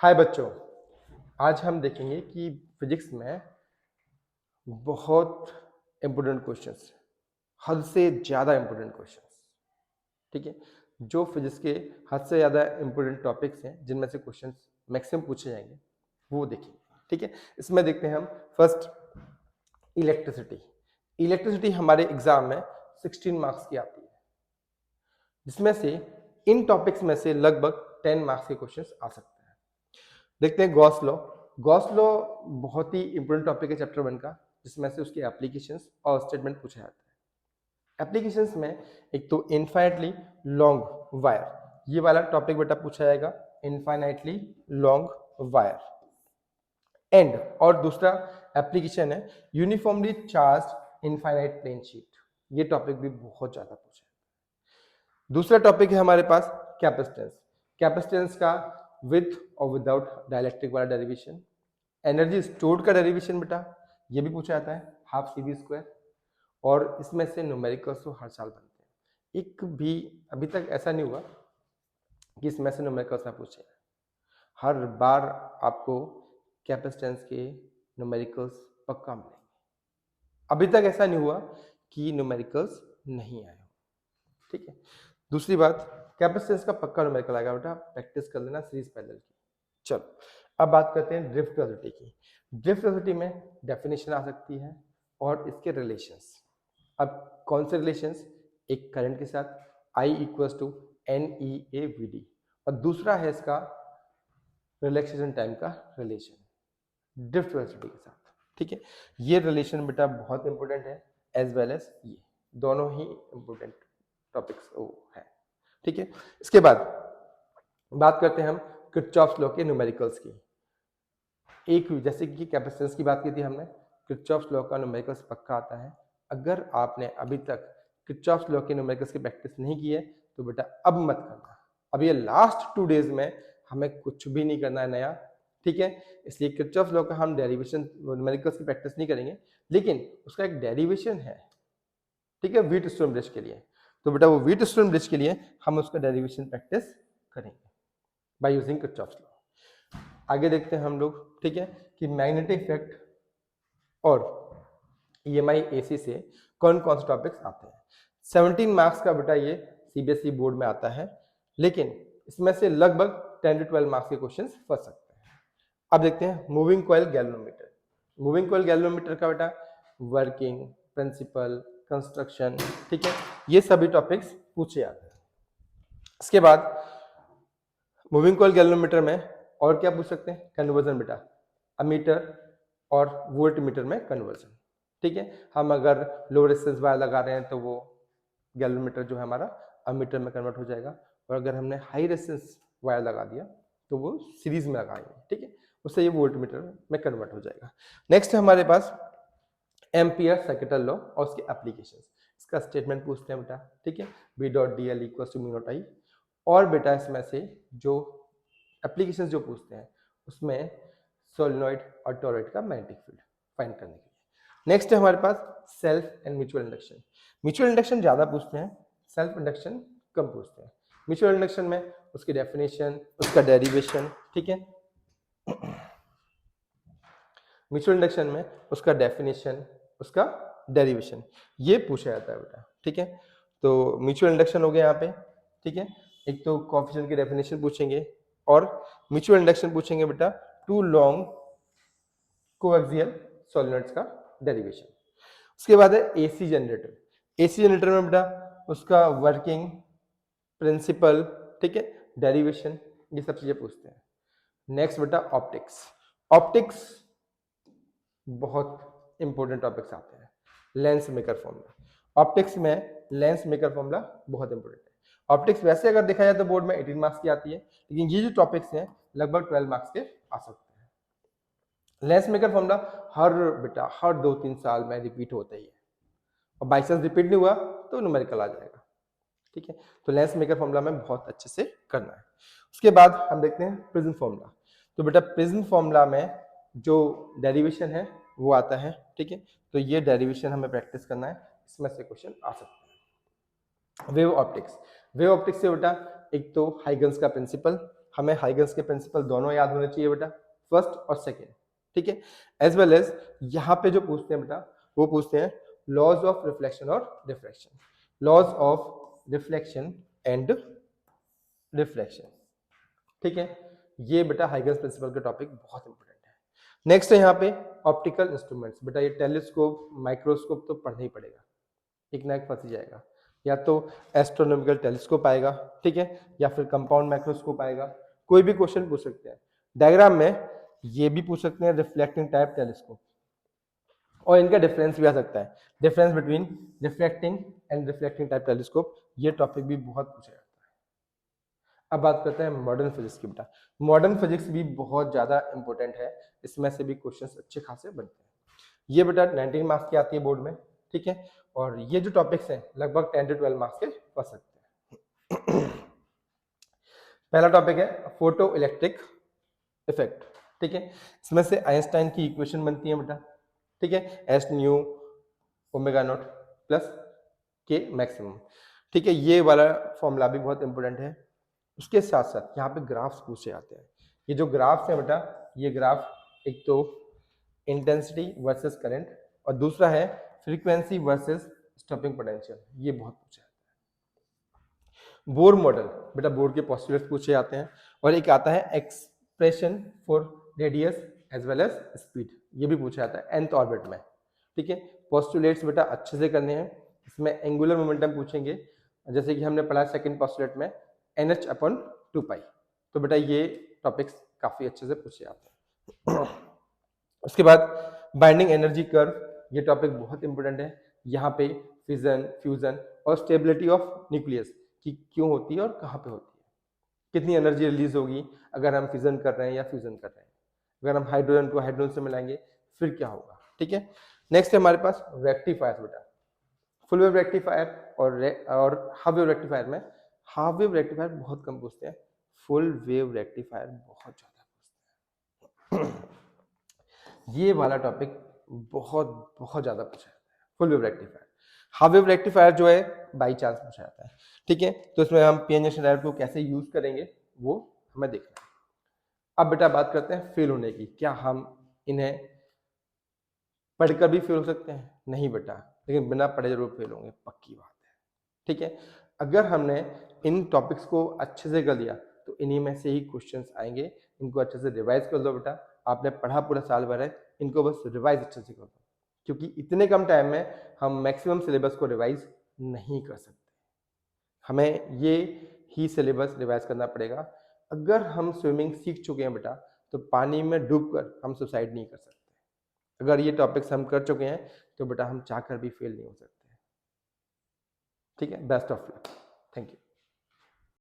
हाय बच्चों, आज हम देखेंगे कि फिजिक्स में बहुत इम्पोर्टेंट क्वेश्चंस, हद से ज़्यादा इम्पोर्टेंट क्वेश्चंस, ठीक है। जो फिजिक्स के हद से ज़्यादा इम्पोर्टेंट टॉपिक्स हैं जिनमें से क्वेश्चंस मैक्सिमम पूछे जाएंगे वो देखेंगे, ठीक है। इसमें देखते हैं हम फर्स्ट इलेक्ट्रिसिटी। इलेक्ट्रिसिटी हमारे एग्जाम में 16 मार्क्स की आती है, जिसमें से इन टॉपिक्स में से लगभग 10 मार्क्स के क्वेश्चंस आ सकते हैं। देखते हैं गॉस लॉ। गॉस लॉ बहुत ही इंपॉर्टेंट टॉपिक है चैप्टर 1 का, जिसमें से उसके एप्लीकेशंस और स्टेटमेंट पूछा जाता है। एप्लीकेशंस में एक तो इनफाइनाइटली लॉन्ग वायर, ये वाला टॉपिक बेटा पूछा जाएगा, इनफाइनाइटली लॉन्ग वायर। एंड और दूसरा एप्लीकेशन है uniformly charged infinite plane sheet, ये टॉपिक भी बहुत ज्यादा पूछा है। दूसरा टॉपिक है हमारे पास कैपेसिटेंस। कैपेसिटेंस का विद और विदाउट डाइलेक्ट्रिक वाला डेरिवेशन, एनर्जी स्टोर्ड का डेरिवेशन बेटा ये भी पूछा जाता है, हाफ सी वी स्क्वायर। और इसमें से न्यूमेरिकल्स तो हर साल बनते हैं, एक भी अभी तक ऐसा नहीं हुआ कि इसमें से न्यूमेरिकल्स ना पूछे। हर बार आपको कैपेसिटेंस के न्यूमेरिकल्स पक्का मिलेंगे। अभी तक ऐसा नहीं हुआ कि न्यूमेरिकल्स नहीं आए, ठीक है। दूसरी बात, कैपेसिटेंस का पक्का न्यूमेरिकल आएगा बेटा, प्रैक्टिस कर लेना सीरीज पैरेलल की। चलो अब बात करते हैं ड्रिफ्ट वेलोसिटी की। ड्रिफ्ट वेलोसिटी में डेफिनेशन आ सकती है और इसके रिलेशंस। अब कौन से रिलेशंस? एक करंट के साथ I इक्वल्स टू NEAVD, और दूसरा है इसका रिलैक्सेशन टाइम का रिलेशन ड्रिफ्ट वेलोसिटी के साथ, ठीक है। ये रिलेशन बेटा बहुत इंपॉर्टेंट है, एज वेल एज ये दोनों ही इंपॉर्टेंट टॉपिक्स है, ठीक है। इसके बाद बात करते हैं हम किरचॉफ्स लॉ के न्यूमेरिकल्स की। एक जैसे कि कैपेसिटेंस की बात की थी हमने, किरचॉफ्स लॉ का न्यूमेरिकल्स पक्का आता है। अगर आपने अभी तक किरचॉफ्स लॉ के न्यूमेरिकल्स की प्रैक्टिस नहीं की है तो बेटा अब मत करना, अब ये लास्ट 2 डेज में हमें कुछ भी नहीं करना है नया, ठीक है। इसलिए किरचॉफ्स लॉ का हम डेरिवेशन न्यूमेरिकल्स की प्रैक्टिस नहीं करेंगे, लेकिन उसका एक डेरिवेशन है, ठीक है, व्हीटस्टोन ब्रिज के लिए। तो बेटा वो व्हीटस्टोन ब्रिज के लिए हम उसका डेरिवेशन प्रैक्टिस करेंगे बाय यूजिंग किरचॉफ्स लॉ। आगे देखते हैं हम लोग, ठीक है, कि मैग्नेटिक इफेक्ट और EMI AC से कौन कौन से टॉपिक्स आते हैं। 17 मार्क्स का बेटा ये CBSE बोर्ड में आता है, लेकिन इसमें से लगभग 10 to 12 मार्क्स के क्वेश्चंस फंस सकते हैं। अब देखते हैं moving coil galvanometer. Moving coil galvanometer का बेटा वर्किंग, प्रिंसिपल, कंस्ट्रक्शन, ठीक है, ये सभी टॉपिक्स पूछे जाते हैं। इसके बाद मूविंग कॉइल गैल्वेनोमीटर में और क्या पूछ सकते हैं? कन्वर्जन बेटा, अमीटर और वोल्ट मीटर में कन्वर्जन, ठीक है। हम अगर लो रेजिस्टेंस वायर लगा रहे हैं तो वो गैल्वेनोमीटर जो है हमारा अमीटर में कन्वर्ट हो जाएगा, और अगर हमने हाई रेजिस्टेंस वायर लगा दिया तो वो सीरीज में लगाएंगे, ठीक है, उससे ये वोल्ट मीटर में कन्वर्ट हो जाएगा। नेक्स्ट है हमारे पास एम्पियर सर्किटल लॉ और उसके एप्लीकेशंस। इसका स्टेटमेंट पूछते हैं बेटा, ठीक है, B dot DL equals to mu not I। और बेटा इसमें से जो एप्लीकेशंस जो पूछते हैं उसमें सोलेनॉइड और टॉरॉइड का मैग्नेटिक फील्ड फाइंड करने के लिए। नेक्स्ट है हमारे पास self and mutual induction. Mutual induction ज्यादा पूछते हैं, सेल्फ इंडक्शन कम पूछते हैं। म्यूचुअल इंडक्शन में उसकी डेफिनेशन, उसका डेरिवेशन, ठीक है, म्यूचुअल इंडक्शन में उसका डेफिनेशन, उसका डेरिवेशन, ये पूछा जाता है बेटा, ठीक है। तो म्यूचुअल इंडक्शन हो गया यहाँ पे, ठीक है, एक तो कोएफिशिएंट की डेफिनेशन पूछेंगे और म्यूचुअल इंडक्शन पूछेंगे बेटा टू लॉन्ग कोएक्सियल सॉलिनॉइड्स का डेरिवेशन। उसके बाद है AC जनरेटर। AC जनरेटर में बेटा उसका वर्किंग, प्रिंसिपल, ठीक है, डेरिवेशन, ये सब चीजें पूछते हैं। नेक्स्ट बेटा ऑप्टिक्स। ऑप्टिक्स बहुत इंपॉर्टेंट टॉपिक्स आते हैं। लेंस मेकर फॉर्मूला, ऑप्टिक्स में लेंस मेकर फॉर्मूला बहुत इंपॉर्टेंट है। ऑप्टिक्स वैसे अगर देखा जाए तो बोर्ड में 18 मार्क्स की आती है, लेकिन ये जो टॉपिक्स हैं लगभग 12 मार्क्स के आ सकते हैं। लेंस मेकर फॉर्मूला हर बेटा हर 2-3 साल में रिपीट होता ही है, और बाई चांस रिपीट नहीं हुआ तो न्यूमेरिकल आ जाएगा, ठीक है। तो लेंस मेकर फॉर्मूला में बहुत अच्छे से करना है। उसके बाद हम देखते हैं प्रिज्म फॉर्मूला। तो बेटा प्रिज्म फॉर्मूला में जो डेरिवेशन है वो आता है, ठीक है, तो ये डेरिवेशन हमें प्रैक्टिस करना है, इसमें से क्वेश्चन आ सकते हैं। वेव ऑप्टिक्स, वेव ऑप्टिक्स से बेटा एक तो हाइगन्स का प्रिंसिपल, हमें हाइगन्स के प्रिंसिपल दोनों याद होने चाहिए बेटा, फर्स्ट और सेकेंड, ठीक है। एज वेल एज यहाँ पे जो पूछते हैं बेटा वो पूछते हैं लॉज ऑफ रिफ्लेक्शन और refraction, laws of reflection and refraction, ठीक है। ये बेटा हाइगन्स प्रिंसिपल का टॉपिक बहुत इंपॉर्टेंट है। नेक्स्ट है यहाँ पे ऑप्टिकल इंस्ट्रूमेंट्स, बेटा ये टेलीस्कोप माइक्रोस्कोप तो पढ़ना ही पड़ेगा, एक ना एक फंस जाएगा, या तो एस्ट्रोनॉमिकल टेलीस्कोप आएगा, ठीक है, या फिर कंपाउंड माइक्रोस्कोप आएगा, कोई भी क्वेश्चन पूछ सकते हैं। डायग्राम में ये भी पूछ सकते हैं रिफ्लेक्टिंग टाइप टेलीस्कोप, और इनका डिफरेंस भी आ सकता है, difference between reflecting and reflecting type telescope, ये टॉपिक भी बहुत पूछा जाता है। अब बात करते हैं मॉडर्न फिजिक्स की बेटा। मॉडर्न फिजिक्स भी बहुत ज्यादा इंपॉर्टेंट है, इसमें से भी क्वेश्चंस अच्छे खासे बनते हैं। ये बेटा 19 मार्क्स की आती है बोर्ड में, ठीक है, और ये जो टॉपिक्स हैं लगभग 10 से 12 मार्क्स के फंस सकते हैं। पहला टॉपिक है फोटो इलेक्ट्रिक इफेक्ट, ठीक है, इसमें से आइंस्टाइन की इक्वेशन बनती है बेटा, ठीक है, S new omega naught plus के मैक्सिमम, ठीक है, ये वाला फॉर्मूला भी बहुत इंपॉर्टेंट है। उसके साथ साथ यहाँ पे ग्राफ्स पूछे जाते हैं। ये जो ग्राफ्स है बेटा, ये ग्राफ एक तो इंटेंसिटी वर्सेस करंट और दूसरा है फ्रीक्वेंसी वर्सेस स्टॉपिंग पोटेंशियल, ये बहुत पूछा जाता है। बोर मॉडल बेटा, बोर के पोस्टुलेट्स पूछे जाते हैं, और एक आता है expression for radius as well as speed, ये भी पूछा जाता है nth ऑर्बिट में, ठीक है। पोस्टुलेट्स बेटा अच्छे से करने हैं, इसमें एंगुलर मोमेंटम पूछेंगे, जैसे कि हमने पढ़ा सेकंड पोस्टुलेट में NH/2π, तो बेटा ये टॉपिक्स काफी अच्छे से पूछे जाते हैं। उसके बाद बाइंडिंग एनर्जी कर्व, ये टॉपिक बहुत इंपॉर्टेंट है, यहाँ पे फिजन फ्यूजन और स्टेबिलिटी ऑफ न्यूक्लियस की क्यों होती है और कहाँ पे होती है, कितनी एनर्जी रिलीज होगी अगर हम फिजन कर रहे हैं या फ्यूजन कर रहे हैं, अगर हम हाइड्रोजन को हाइड्रोजन से मिलाएंगे फिर क्या होगा, ठीक है। नेक्स्ट है हमारे पास रेक्टिफायर बेटा, फुल वेव रेक्टिफायर और हाफ वेव रेक्टिफायर में हाफ वेव रेक्टिफायर बहुत कम पूछते हैं, फुल वेव रेक्टिफायर बहुत ज्यादा पूछते हैं। ये वाला टॉपिक बहुत बहुत ज्यादा पूछा जाता है, full wave rectifier. Half wave rectifier जो है बाई चांस पूछा जाता है, ठीक है, तो इसमें हम पीएन जंक्शन डायोड को कैसे यूज करेंगे वो हमें देखना है। अब बेटा बात करते हैं फेल होने की, क्या हम इन्हें पढ़कर भी फेल हो सकते हैं? नहीं बेटा, लेकिन बिना पढ़े जरूर फेल होंगे, पक्की बात है, ठीक है। अगर हमने इन टॉपिक्स को अच्छे से कर लिया तो इन्हीं में से ही क्वेश्चंस आएंगे, इनको अच्छे से रिवाइज कर दो बेटा, आपने पढ़ा पूरा साल भर है, इनको बस रिवाइज अच्छे से कर दो, क्योंकि इतने कम टाइम में हम मैक्सिमम सिलेबस को रिवाइज नहीं कर सकते, हमें ये ही सिलेबस रिवाइज करना पड़ेगा। अगर हम स्विमिंग सीख चुके हैं बेटा तो पानी में डूबकर हम सुसाइड नहीं कर सकते, अगर ये टॉपिक्स हम कर चुके हैं तो बेटा हम चाहकर भी फेल नहीं हो सकते, ठीक है। Best of luck, thank you.